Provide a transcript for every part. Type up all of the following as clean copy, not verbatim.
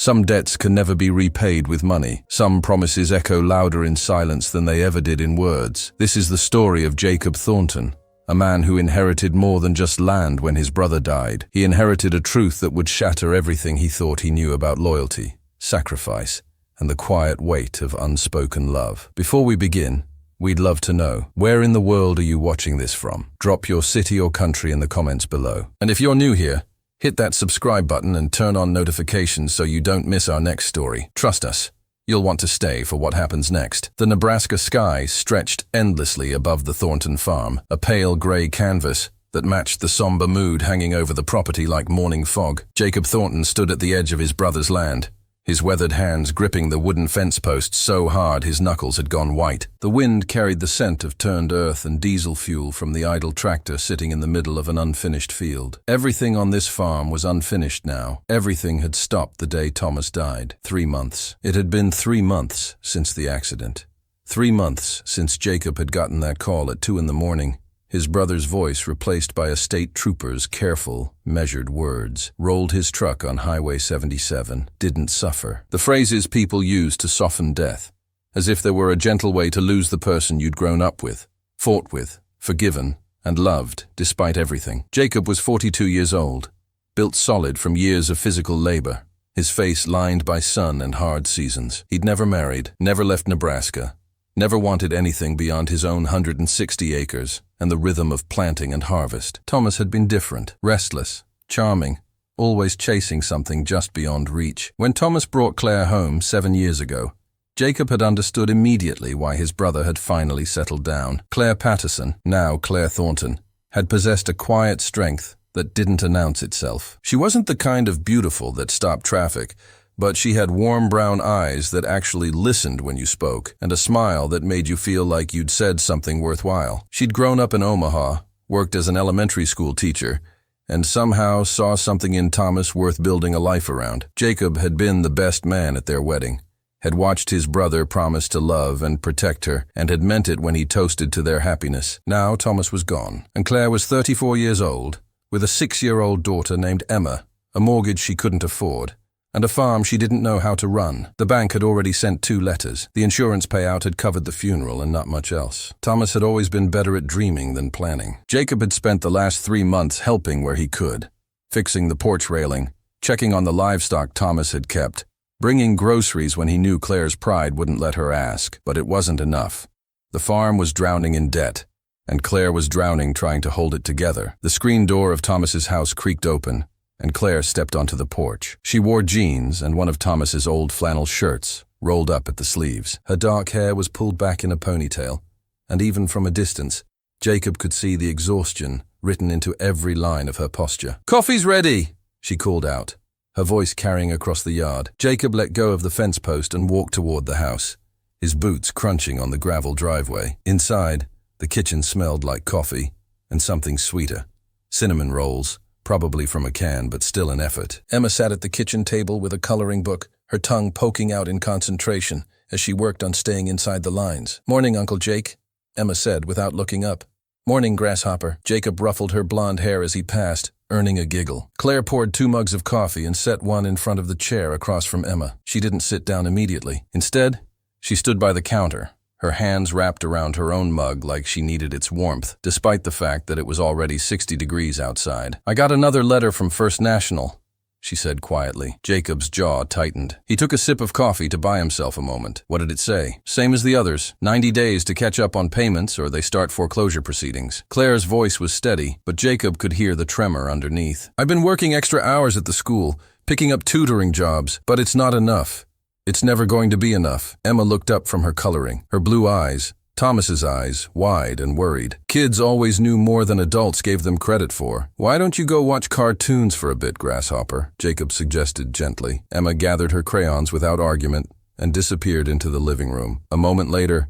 Some debts can never be repaid with money. Some promises echo louder in silence than they ever did in words. This is the story of Jacob Thornton, a man who inherited more than just land when his brother died. He inherited a truth that would shatter everything he thought he knew about loyalty, sacrifice, and the quiet weight of unspoken love. Before we begin, we'd love to know, where in the world are you watching this from? Drop your city or country in the comments below. And if you're new here, hit that subscribe button and turn on notifications so you don't miss our next story. Trust us, you'll want to stay for what happens next. The Nebraska sky stretched endlessly above the Thornton farm, a pale gray canvas that matched the somber mood hanging over the property like morning fog. Jacob Thornton stood at the edge of his brother's land, his weathered hands gripping the wooden fence posts so hard his knuckles had gone white. The wind carried the scent of turned earth and diesel fuel from the idle tractor sitting in the middle of an unfinished field. Everything on this farm was unfinished now. Everything had stopped the day Thomas died. 3 months. It had been 3 months since the accident. 3 months since Jacob had gotten that call at 2 in the morning. His brother's voice replaced by a state trooper's careful, measured words. Rolled his truck on Highway 77. Didn't suffer. The phrases people use to soften death, as if there were a gentle way to lose the person you'd grown up with, fought with, forgiven, and loved, despite everything. Jacob was 42 years old, built solid from years of physical labor, his face lined by sun and hard seasons. He'd never married, never left Nebraska, never wanted anything beyond his own 160 acres and the rhythm of planting and harvest. Thomas had been different, restless, charming, always chasing something just beyond reach. When Thomas brought Claire home 7 years ago, Jacob had understood immediately why his brother had finally settled down. Claire Patterson, now Claire Thornton, had possessed a quiet strength that didn't announce itself. She wasn't the kind of beautiful that stopped traffic, but she had warm brown eyes that actually listened when you spoke, and a smile that made you feel like you'd said something worthwhile. She'd grown up in Omaha, worked as an elementary school teacher, and somehow saw something in Thomas worth building a life around. Jacob had been the best man at their wedding, had watched his brother promise to love and protect her, and had meant it when he toasted to their happiness. Now Thomas was gone, and Claire was 34 years old, with a 6-year-old daughter named Emma, a mortgage she couldn't afford, and a farm she didn't know how to run. The bank had already sent 2 letters. The insurance payout had covered the funeral and not much else. Thomas had always been better at dreaming than planning. Jacob had spent the last 3 months helping where he could, fixing the porch railing, checking on the livestock Thomas had kept, bringing groceries when he knew Claire's pride wouldn't let her ask. But it wasn't enough. The farm was drowning in debt, and Claire was drowning trying to hold it together. The screen door of Thomas's house creaked open, and Claire stepped onto the porch. She wore jeans and one of Thomas's old flannel shirts, rolled up at the sleeves. Her dark hair was pulled back in a ponytail, and even from a distance, Jacob could see the exhaustion written into every line of her posture. "Coffee's ready," she called out, her voice carrying across the yard. Jacob let go of the fence post and walked toward the house, his boots crunching on the gravel driveway. Inside, the kitchen smelled like coffee and something sweeter. Cinnamon rolls, probably from a can, but still an effort. Emma sat at the kitchen table with a coloring book, her tongue poking out in concentration as she worked on staying inside the lines. "Morning, Uncle Jake," Emma said without looking up. "Morning, Grasshopper." Jacob ruffled her blonde hair as he passed, earning a giggle. Claire poured 2 mugs of coffee and set one in front of the chair across from Emma. She didn't sit down immediately. Instead, she stood by the counter, her hands wrapped around her own mug like she needed its warmth, despite the fact that it was already 60 degrees outside. "I got another letter from First National," she said quietly. Jacob's jaw tightened. He took a sip of coffee to buy himself a moment. What did it say? Same as the others. 90 days to catch up on payments or they start foreclosure proceedings. Claire's voice was steady, but Jacob could hear the tremor underneath. "I've been working extra hours at the school, picking up tutoring jobs, but it's not enough. It's never going to be enough." Emma looked up from her coloring, her blue eyes, Thomas's eyes, wide and worried. "Kids always knew more than adults gave them credit for. Why don't you go watch cartoons for a bit, Grasshopper?" Jacob suggested gently. Emma gathered her crayons without argument and disappeared into the living room. A moment later,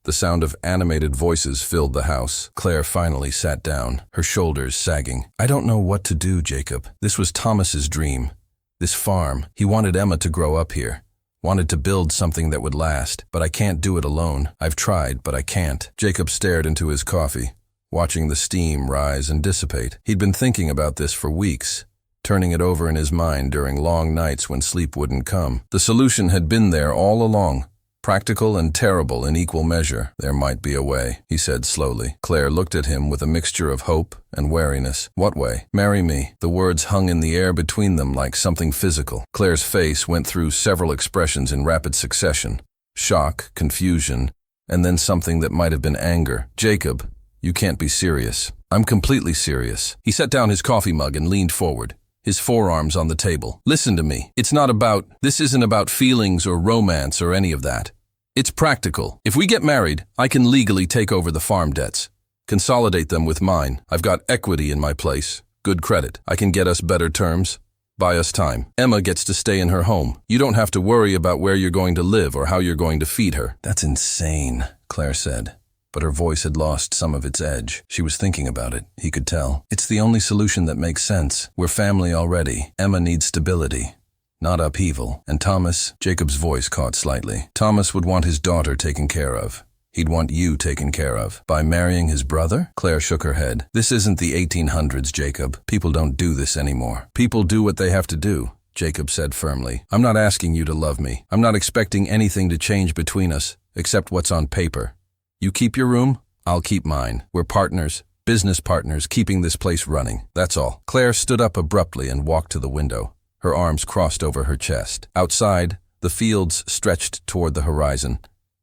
the sound of animated voices filled the house. Claire finally sat down, her shoulders sagging. "I don't know what to do, Jacob. This was Thomas's dream. This farm. He wanted Emma to grow up here. Wanted to build something that would last, but I can't do it alone. I've tried, but I can't." Jacob stared into his coffee, watching the steam rise and dissipate. He'd been thinking about this for weeks, turning it over in his mind during long nights when sleep wouldn't come. The solution had been there all along. Practical and terrible in equal measure. There might be a way, he said slowly. Claire looked at him with a mixture of hope and wariness. What way? Marry me. The words hung in the air between them like something physical. Claire's face went through several expressions in rapid succession. Shock, confusion, and then something that might have been anger. Jacob, you can't be serious. I'm completely serious. He set down his coffee mug and leaned forward, his forearms on the table. Listen to me. This isn't about feelings or romance or any of that. It's practical. If we get married, I can legally take over the farm debts, consolidate them with mine. I've got equity in my place, good credit. I can get us better terms, buy us time. Emma gets to stay in her home. You don't have to worry about where you're going to live or how you're going to feed her. That's insane, Claire said, but her voice had lost some of its edge. She was thinking about it, he could tell. It's the only solution that makes sense. We're family already. Emma needs stability, not upheaval. And Thomas, Jacob's voice caught slightly. Thomas would want his daughter taken care of. He'd want you taken care of. By marrying his brother? Claire shook her head. This isn't the 1800s, Jacob. People don't do this anymore. People do what they have to do, Jacob said firmly. I'm not asking you to love me. I'm not expecting anything to change between us, except what's on paper. You keep your room, I'll keep mine. We're partners, business partners, keeping this place running. That's all. Claire stood up abruptly and walked to the window, her arms crossed over her chest. Outside, the fields stretched toward the horizon,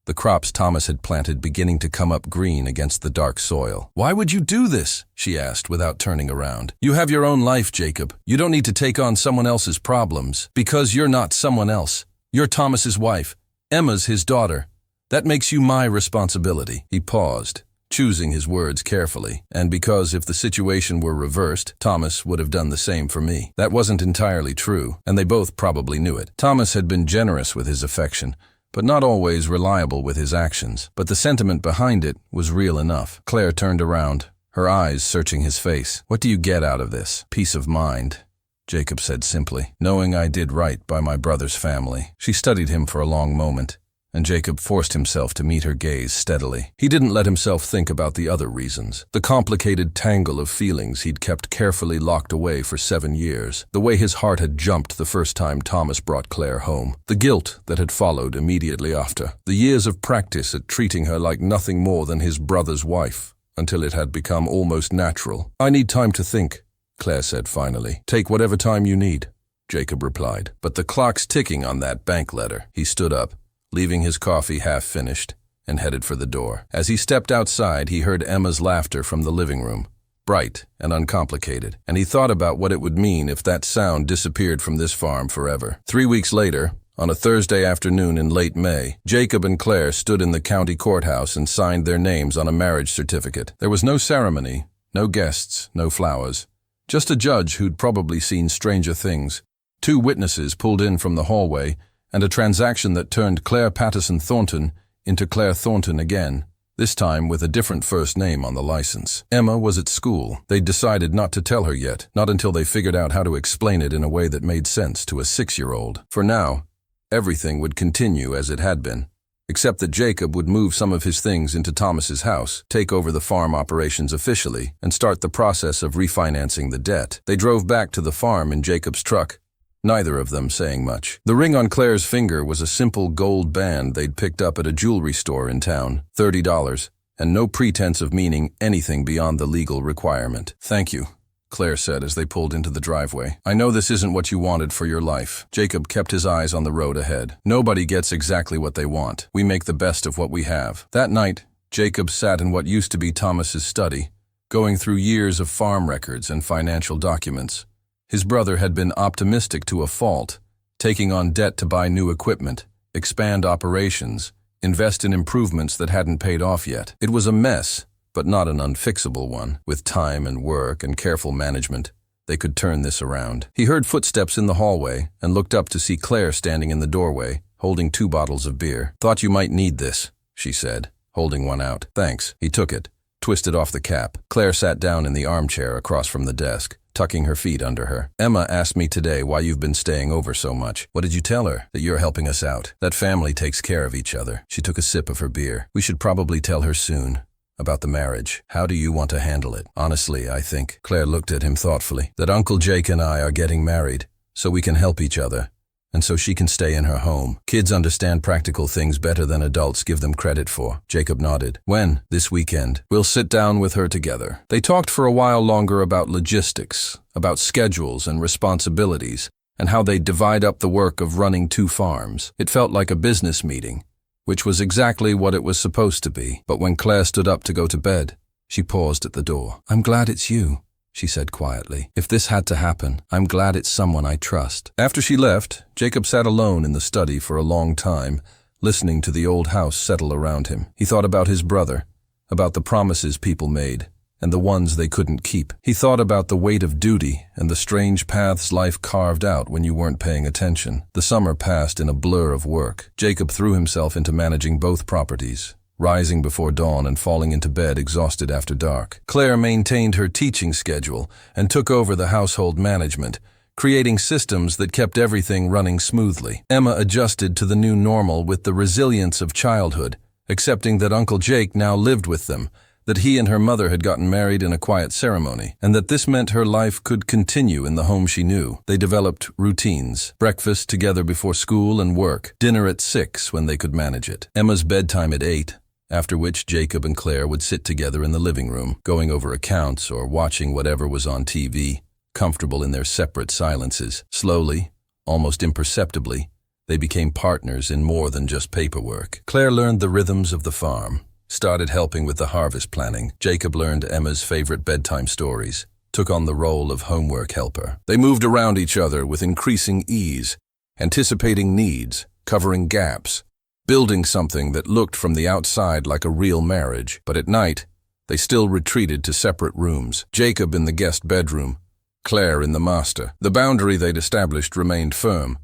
the crops Thomas had planted beginning to come up green against the dark soil. Why would you do this? She asked without turning around. You have your own life, Jacob. You don't need to take on someone else's problems. Because you're not someone else. You're Thomas's wife. Emma's his daughter. That makes you my responsibility. He paused, choosing his words carefully. And because if the situation were reversed, Thomas would have done the same for me. That wasn't entirely true, and they both probably knew it. Thomas had been generous with his affection, but not always reliable with his actions. But the sentiment behind it was real enough. Claire turned around, her eyes searching his face. What do you get out of this? Peace of mind, Jacob said simply. Knowing I did right by my brother's family. She studied him for a long moment, and Jacob forced himself to meet her gaze steadily. He didn't let himself think about the other reasons, the complicated tangle of feelings he'd kept carefully locked away for 7 years, the way his heart had jumped the first time Thomas brought Claire home, the guilt that had followed immediately after, the years of practice at treating her like nothing more than his brother's wife, until it had become almost natural. I need time to think, Claire said finally. Take whatever time you need, Jacob replied. But the clock's ticking on that bank letter. He stood up, leaving his coffee half finished, and headed for the door. As he stepped outside, he heard Emma's laughter from the living room, bright and uncomplicated, and he thought about what it would mean if that sound disappeared from this farm forever. 3 weeks later, on a Thursday afternoon in late May, Jacob and Claire stood in the county courthouse and signed their names on a marriage certificate. There was no ceremony, no guests, no flowers, just a judge who'd probably seen stranger things, 2 witnesses pulled in from the hallway, and a transaction that turned Claire Patterson Thornton into Claire Thornton again, this time with a different first name on the license. Emma was at school. They'd decided not to tell her yet, not until they figured out how to explain it in a way that made sense to a 6-year-old. For now, everything would continue as it had been, except that Jacob would move some of his things into Thomas's house, take over the farm operations officially, and start the process of refinancing the debt. They drove back to the farm in Jacob's truck, neither of them saying much. The ring on Claire's finger was a simple gold band they'd picked up at a jewelry store in town, $30, and no pretense of meaning anything beyond the legal requirement. Thank you, Claire said as they pulled into the driveway. I know this isn't what you wanted for your life. Jacob kept his eyes on the road ahead. Nobody gets exactly what they want. We make the best of what we have. That night, Jacob sat in what used to be Thomas's study, going through years of farm records and financial documents. His brother had been optimistic to a fault, taking on debt to buy new equipment, expand operations, invest in improvements that hadn't paid off yet. It was a mess, but not an unfixable one. With time and work and careful management, they could turn this around. He heard footsteps in the hallway and looked up to see Claire standing in the doorway, holding 2 bottles of beer. Thought you might need this, she said, holding one out. Thanks. He took it, twisted off the cap. Claire sat down in the armchair across from the desk, tucking her feet under her. Emma asked me today why you've been staying over so much. What did you tell her? That you're helping us out. That family takes care of each other. She took a sip of her beer. We should probably tell her soon. about the marriage. How do you want to handle it? Honestly, I think, Claire looked at him thoughtfully, that Uncle Jake and I are getting married so we can help each other, and so she can stay in her home. Kids understand practical things better than adults give them credit for. Jacob nodded. When? This weekend. We'll sit down with her together. They talked for a while longer about logistics, about schedules and responsibilities, and how they'd divide up the work of running 2 farms. It felt like a business meeting, which was exactly what it was supposed to be. But when Claire stood up to go to bed, she paused at the door. I'm glad it's you, she said quietly. If this had to happen, I'm glad it's someone I trust. After she left, Jacob sat alone in the study for a long time, listening to the old house settle around him. He thought about his brother, about the promises people made, and the ones they couldn't keep. He thought about the weight of duty and the strange paths life carved out when you weren't paying attention. The summer passed in a blur of work. Jacob threw himself into managing both properties, rising before dawn and falling into bed exhausted after dark. Claire maintained her teaching schedule and took over the household management, creating systems that kept everything running smoothly. Emma adjusted to the new normal with the resilience of childhood, accepting that Uncle Jake now lived with them, that he and her mother had gotten married in a quiet ceremony, and that this meant her life could continue in the home she knew. They developed routines: breakfast together before school and work, dinner at 6 when they could manage it, Emma's bedtime at 8, after which Jacob and Claire would sit together in the living room, going over accounts or watching whatever was on TV, comfortable in their separate silences. Slowly, almost imperceptibly, they became partners in more than just paperwork. Claire learned the rhythms of the farm, started helping with the harvest planning. Jacob learned Emma's favorite bedtime stories, took on the role of homework helper. They moved around each other with increasing ease, anticipating needs, covering gaps, building something that looked from the outside like a real marriage. But at night, they still retreated to separate rooms. Jacob in the guest bedroom, Claire in the master. The boundary they'd established remained firm,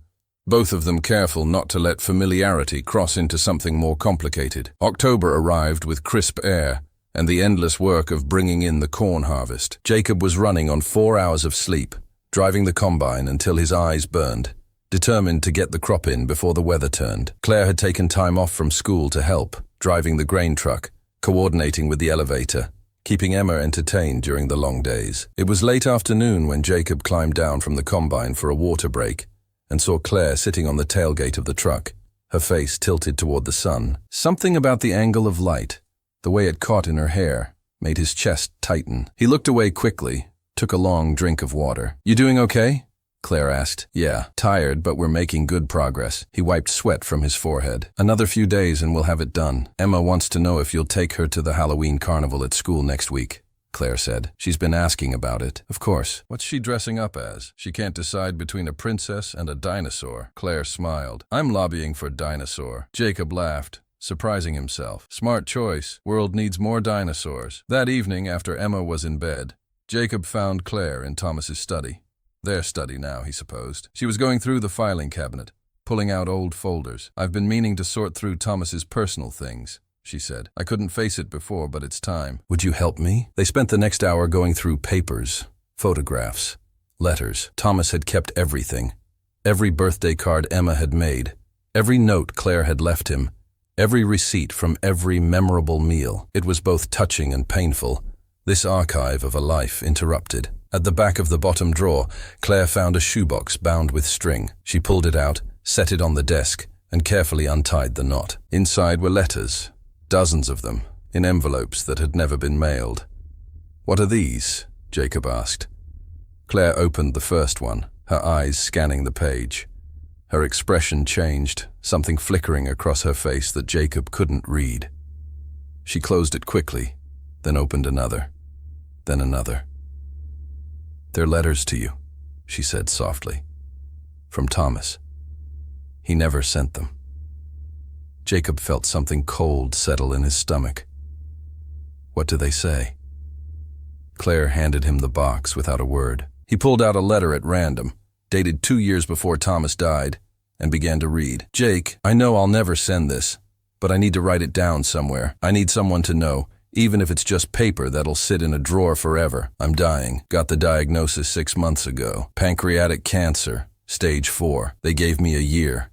both of them careful not to let familiarity cross into something more complicated. October arrived with crisp air and the endless work of bringing in the corn harvest. Jacob was running on 4 hours of sleep, driving the combine until his eyes burned, determined to get the crop in before the weather turned. Claire had taken time off from school to help, driving the grain truck, coordinating with the elevator, keeping Emma entertained during the long days. It was late afternoon when Jacob climbed down from the combine for a water break and saw Claire sitting on the tailgate of the truck, her face tilted toward the sun. Something about the angle of light, the way it caught in her hair, made his chest tighten. He looked away quickly, took a long drink of water. You doing okay? Claire asked. Yeah, tired, but we're making good progress. He wiped sweat from his forehead. Another few days and we'll have it done. Emma wants to know if you'll take her to the Halloween carnival at school next week, Claire said. She's been asking about it. Of course. What's she dressing up as? She can't decide between a princess and a dinosaur. Claire smiled. I'm lobbying for dinosaur. Jacob laughed, surprising himself. Smart choice. World needs more dinosaurs. That evening, after Emma was in bed, Jacob found Claire in Thomas's study. Their study now, he supposed. She was going through the filing cabinet, pulling out old folders. I've been meaning to sort through Thomas's personal things, she said. I couldn't face it before, but it's time. Would you help me? They spent the next hour going through papers, photographs, letters. Thomas had kept everything. Every birthday card Emma had made, every note Claire had left him, every receipt from every memorable meal. It was both touching and painful, this archive of a life interrupted. At the back of the bottom drawer, Claire found a shoebox bound with string. She pulled it out, set it on the desk, and carefully untied the knot. Inside were letters, dozens of them, in envelopes that had never been mailed. What are these? Jacob asked. Claire opened the first one, her eyes scanning the page. Her expression changed, something flickering across her face that Jacob couldn't read. She closed it quickly, then opened another, then another. They're letters to you, she said softly. From Thomas. He never sent them. Jacob felt something cold settle in his stomach. What do they say? Claire handed him the box without a word. He pulled out a letter at random, dated 2 years before Thomas died, and began to read. Jake, I know I'll never send this, but I need to write it down somewhere. I need someone to know, even if it's just paper that'll sit in a drawer forever. I'm dying. Got the diagnosis 6 months ago. Pancreatic cancer, stage 4. They gave me a year,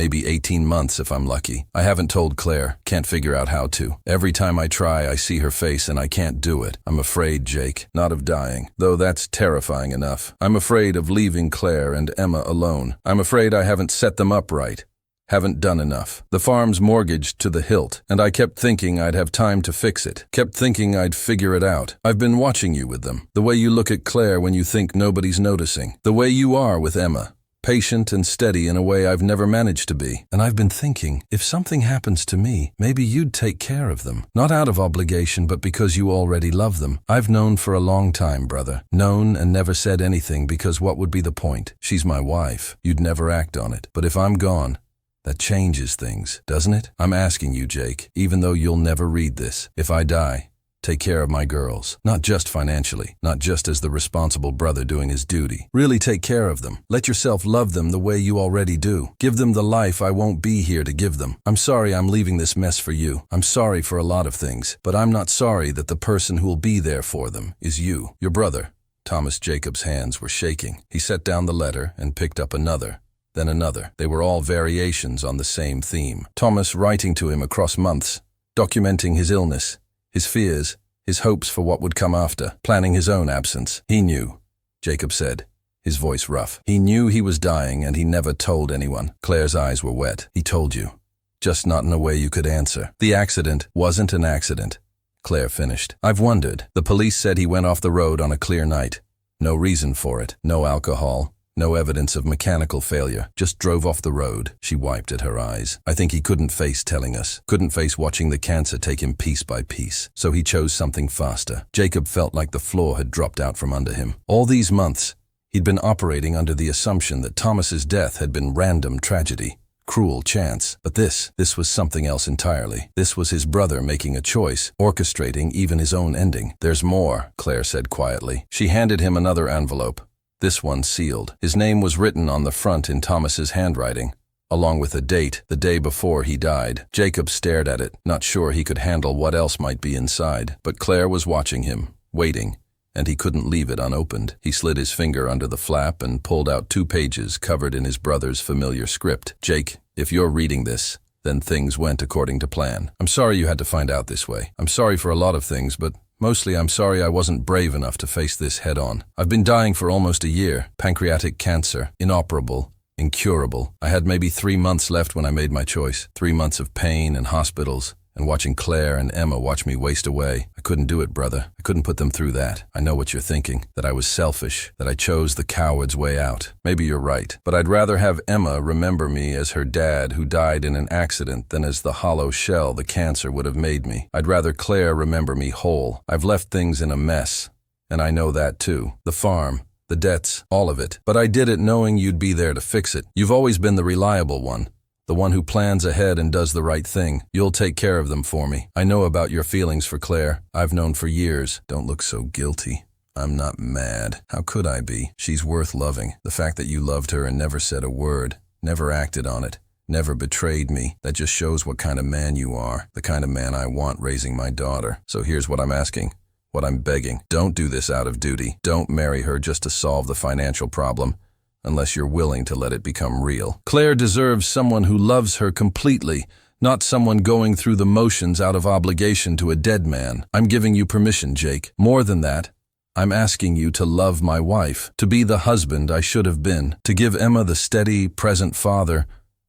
maybe 18 months if I'm lucky. I haven't told Claire, can't figure out how to. Every time I try, I see her face and I can't do it. I'm afraid, Jake, not of dying, though that's terrifying enough. I'm afraid of leaving Claire and Emma alone. I'm afraid I haven't set them up right. Haven't done enough. The farm's mortgaged to the hilt, and I kept thinking I'd have time to fix it. Kept thinking I'd figure it out. I've been watching you with them. The way you look at Claire when you think nobody's noticing. The way you are with Emma. Patient and steady in a way I've never managed to be. And I've been thinking, if something happens to me, maybe you'd take care of them. Not out of obligation, but because you already love them. I've known for a long time, brother. Known and never said anything because what would be the point? She's my wife. You'd never act on it. But if I'm gone, that changes things, doesn't it? I'm asking you, Jake, even though you'll never read this. If I die, take care of my girls. Not just financially, not just as the responsible brother doing his duty. Really take care of them. Let yourself love them the way you already do. Give them the life I won't be here to give them. I'm sorry I'm leaving this mess for you. I'm sorry for a lot of things, but I'm not sorry that the person who'll be there for them is you, your brother. Thomas Jacob's hands were shaking. He set down the letter and picked up another. Then another. They were all variations on the same theme. Thomas writing to him across months, documenting his illness, his fears, his hopes for what would come after, planning his own absence. He knew, Jacob said, his voice rough. He knew he was dying and he never told anyone. Claire's eyes were wet. He told you, just not in a way you could answer. The accident wasn't an accident, Claire finished. I've wondered. The police said he went off the road on a clear night. No reason for it. No alcohol. No evidence of mechanical failure. Just drove off the road. She wiped at her eyes. I think he couldn't face telling us. Couldn't face watching the cancer take him piece by piece. So he chose something faster. Jacob felt like the floor had dropped out from under him. All these months, he'd been operating under the assumption that Thomas's death had been random tragedy. Cruel chance. But this was something else entirely. This was his brother making a choice, orchestrating even his own ending. There's more, Claire said quietly. She handed him another envelope. This one sealed. His name was written on the front in Thomas's handwriting, along with a date, the day before he died. Jacob stared at it, not sure he could handle what else might be inside. But Claire was watching him, waiting, and he couldn't leave it unopened. He slid his finger under the flap and pulled out 2 pages covered in his brother's familiar script. Jake, if you're reading this, then things went according to plan. I'm sorry you had to find out this way. I'm sorry for a lot of things, but mostly I'm sorry I wasn't brave enough to face this head on. I've been dying for almost a year. Pancreatic cancer. Inoperable. Incurable. I had maybe 3 months left when I made my choice. 3 months of pain and hospitals, and watching Claire and Emma watch me waste away. I couldn't do it, brother. I couldn't put them through that. I know what you're thinking, that I was selfish, that I chose the coward's way out. Maybe you're right, but I'd rather have Emma remember me as her dad who died in an accident than as the hollow shell the cancer would have made me. I'd rather Claire remember me whole. I've left things in a mess, and I know that too. The farm, the debts, all of it. But I did it knowing you'd be there to fix it. You've always been the reliable one. The one who plans ahead and does the right thing. You'll take care of them for me. I know about your feelings for Claire. I've known for years. Don't look so guilty. I'm not mad. How could I be? She's worth loving. The fact that you loved her and never said a word, never acted on it, never betrayed me, that just shows what kind of man you are, the kind of man I want raising my daughter. So here's what I'm asking, what I'm begging. Don't do this out of duty. Don't marry her just to solve the financial problem, unless you're willing to let it become real. Claire deserves someone who loves her completely, not someone going through the motions out of obligation to a dead man. I'm giving you permission, Jake. More than that, I'm asking you to love my wife, to be the husband I should have been, to give Emma the steady, present father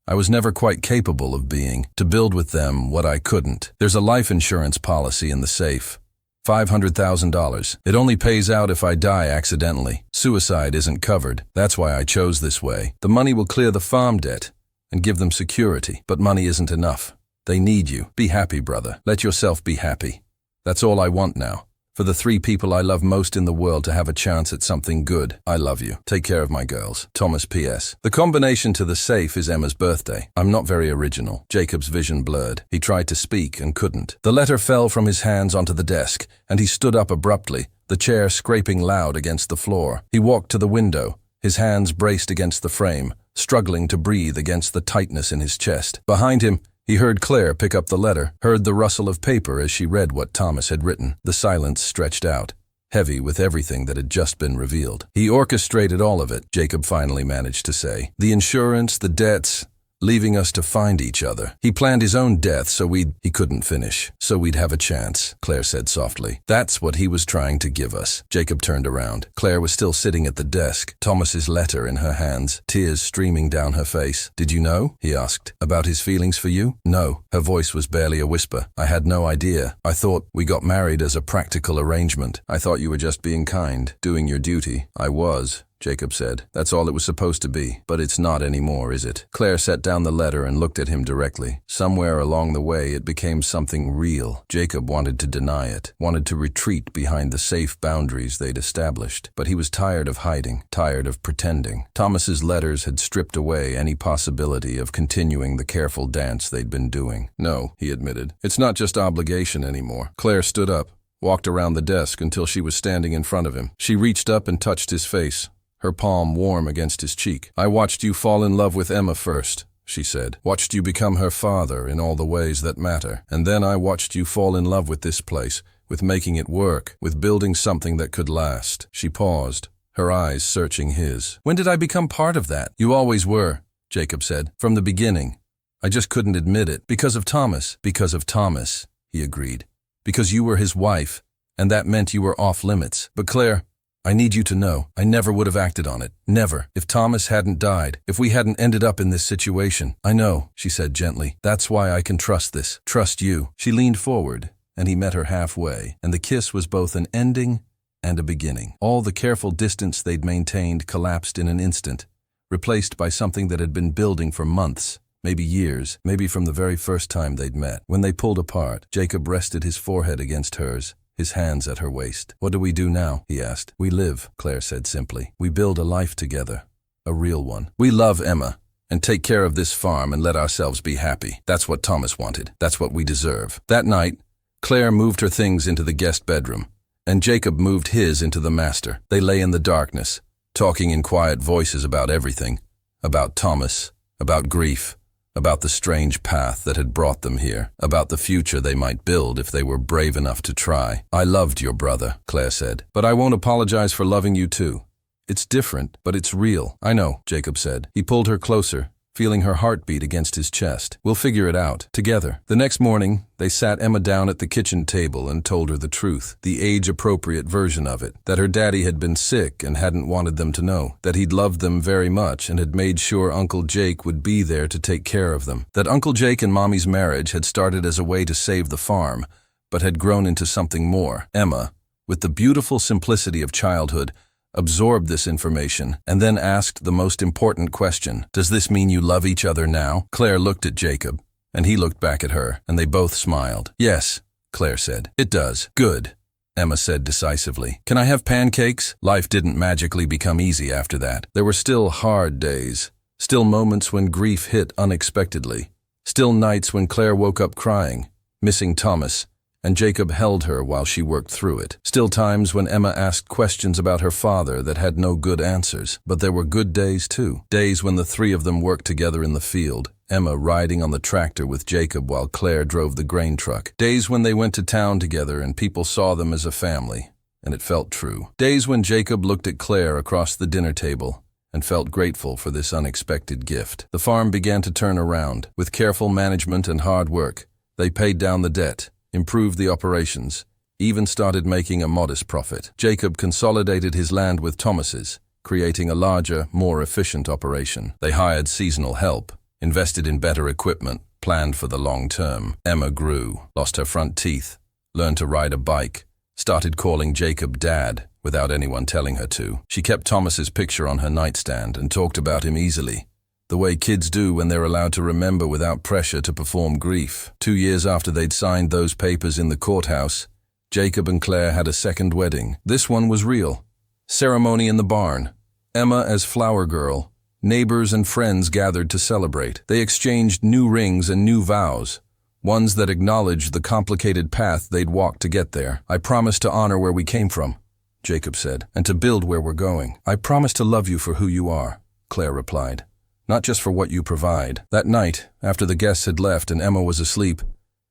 I was never quite capable of being, to build with them what I couldn't. There's a life insurance policy in the safe. $500,000. It only pays out if I die accidentally. Suicide isn't covered. That's why I chose this way. The money will clear the farm debt and give them security. But money isn't enough. They need you. Be happy, brother. Let yourself be happy. That's all I want now. For the 3 people I love most in the world to have a chance at something good. I love you. Take care of my girls. Thomas P.S. The combination to the safe is Emma's birthday. I'm not very original. Jacob's vision blurred. He tried to speak and couldn't. The letter fell from his hands onto the desk, and he stood up abruptly, the chair scraping loud against the floor. He walked to the window, his hands braced against the frame, struggling to breathe against the tightness in his chest. Behind him, he heard Claire pick up the letter, heard the rustle of paper as she read what Thomas had written. The silence stretched out, heavy with everything that had just been revealed. He orchestrated all of it, Jacob finally managed to say. The insurance, the debts, leaving us to find each other. He planned his own death he couldn't finish, so we'd have a chance, Claire said softly. That's what he was trying to give us. Jacob turned around. Claire was still sitting at the desk, Thomas's letter in her hands, tears streaming down her face. Did you know? He asked. About his feelings for you? No. Her voice was barely a whisper. I had no idea. I thought we got married as a practical arrangement. I thought you were just being kind, doing your duty. I was, Jacob said. That's all it was supposed to be. But it's not anymore, is it? Claire set down the letter and looked at him directly. Somewhere along the way, it became something real. Jacob wanted to deny it, wanted to retreat behind the safe boundaries they'd established. But he was tired of hiding, tired of pretending. Thomas's letters had stripped away any possibility of continuing the careful dance they'd been doing. No, he admitted. It's not just obligation anymore. Claire stood up, walked around the desk until she was standing in front of him. She reached up and touched his face, her palm warm against his cheek. I watched you fall in love with Emma first, she said. Watched you become her father in all the ways that matter. And then I watched you fall in love with this place, with making it work, with building something that could last. She paused, her eyes searching his. When did I become part of that? You always were, Jacob said. From the beginning. I just couldn't admit it. Because of Thomas. Because of Thomas, he agreed. Because you were his wife, and that meant you were off limits. But Claire, I need you to know, I never would have acted on it. Never. If Thomas hadn't died, if we hadn't ended up in this situation. I know, she said gently. That's why I can trust this. Trust you. She leaned forward, and he met her halfway, and the kiss was both an ending and a beginning. All the careful distance they'd maintained collapsed in an instant, replaced by something that had been building for months, maybe years, maybe from the very first time they'd met. When they pulled apart, Jacob rested his forehead against hers, his hands at her waist. What do we do now? He asked. We live, Claire said simply. We build a life together, a real one. We love Emma and take care of this farm and let ourselves be happy. That's what Thomas wanted. That's what we deserve. That night, Claire moved her things into the guest bedroom, and Jacob moved his into the master. They lay in the darkness, talking in quiet voices about everything, about Thomas, about grief, about the strange path that had brought them here, about the future they might build if they were brave enough to try. I loved your brother, Claire said, but I won't apologize for loving you too. It's different, but it's real. I know, Jacob said. He pulled her closer, feeling her heartbeat against his chest. We'll figure it out, together. The next morning, they sat Emma down at the kitchen table and told her the truth, the age-appropriate version of it, that her daddy had been sick and hadn't wanted them to know, that he'd loved them very much and had made sure Uncle Jake would be there to take care of them, that Uncle Jake and Mommy's marriage had started as a way to save the farm, but had grown into something more. Emma, with the beautiful simplicity of childhood, absorbed this information, and then asked the most important question. Does this mean you love each other now? Claire looked at Jacob, and he looked back at her, and they both smiled. Yes, Claire said. It does. Good, Emma said decisively. Can I have pancakes? Life didn't magically become easy after that. There were still hard days, still moments when grief hit unexpectedly, still nights when Claire woke up crying, missing Thomas, and Jacob held her while she worked through it. Still times when Emma asked questions about her father that had no good answers. But there were good days too. Days when the three of them worked together in the field, Emma riding on the tractor with Jacob while Claire drove the grain truck. Days when they went to town together and people saw them as a family, and it felt true. Days when Jacob looked at Claire across the dinner table and felt grateful for this unexpected gift. The farm began to turn around. With careful management and hard work, they paid down the debt, improved the operations, even started making a modest profit. Jacob consolidated his land with Thomas's, creating a larger, more efficient operation. They hired seasonal help, invested in better equipment, planned for the long term. Emma grew, lost her front teeth, learned to ride a bike, started calling Jacob Dad without anyone telling her to. She kept Thomas's picture on her nightstand and talked about him easily, the way kids do when they're allowed to remember without pressure to perform grief. 2 years after they'd signed those papers in the courthouse, Jacob and Claire had a second wedding. This one was real. Ceremony in the barn. Emma as flower girl. Neighbors and friends gathered to celebrate. They exchanged new rings and new vows, ones that acknowledged the complicated path they'd walked to get there. I promise to honor where we came from, Jacob said, and to build where we're going. I promise to love you for who you are, Claire replied. Not just for what you provide. That night, after the guests had left and Emma was asleep,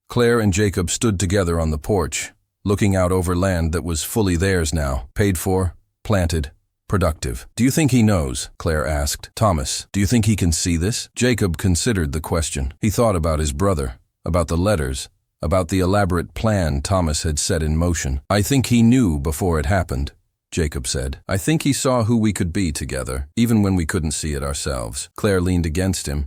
Claire and Jacob stood together on the porch, looking out over land that was fully theirs now, paid for, planted, productive. "Do you think he knows?" Claire asked. "Thomas, do you think he can see this?" Jacob considered the question. He thought about his brother, about the letters, about the elaborate plan Thomas had set in motion. "I think he knew before it happened," Jacob said. "I think he saw who we could be together, even when we couldn't see it ourselves." Claire leaned against him,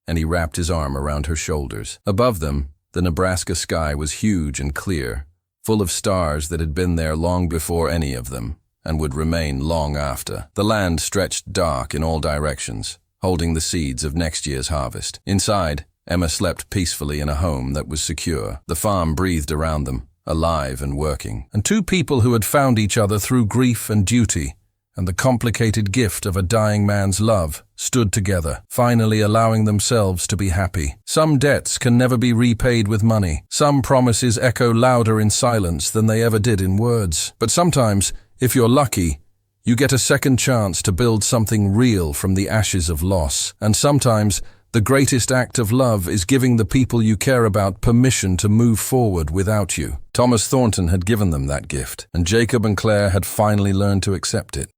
and he wrapped his arm around her shoulders. Above them, the Nebraska sky was huge and clear, full of stars that had been there long before any of them, and would remain long after. The land stretched dark in all directions, holding the seeds of next year's harvest. Inside, Emma slept peacefully in a home that was secure. The farm breathed around them, alive and working. And two people who had found each other through grief and duty, and the complicated gift of a dying man's love, stood together, finally allowing themselves to be happy. Some debts can never be repaid with money. Some promises echo louder in silence than they ever did in words. But sometimes, if you're lucky, you get a second chance to build something real from the ashes of loss. And sometimes, the greatest act of love is giving the people you care about permission to move forward without you. Thomas Thornton had given them that gift, and Jacob and Claire had finally learned to accept it.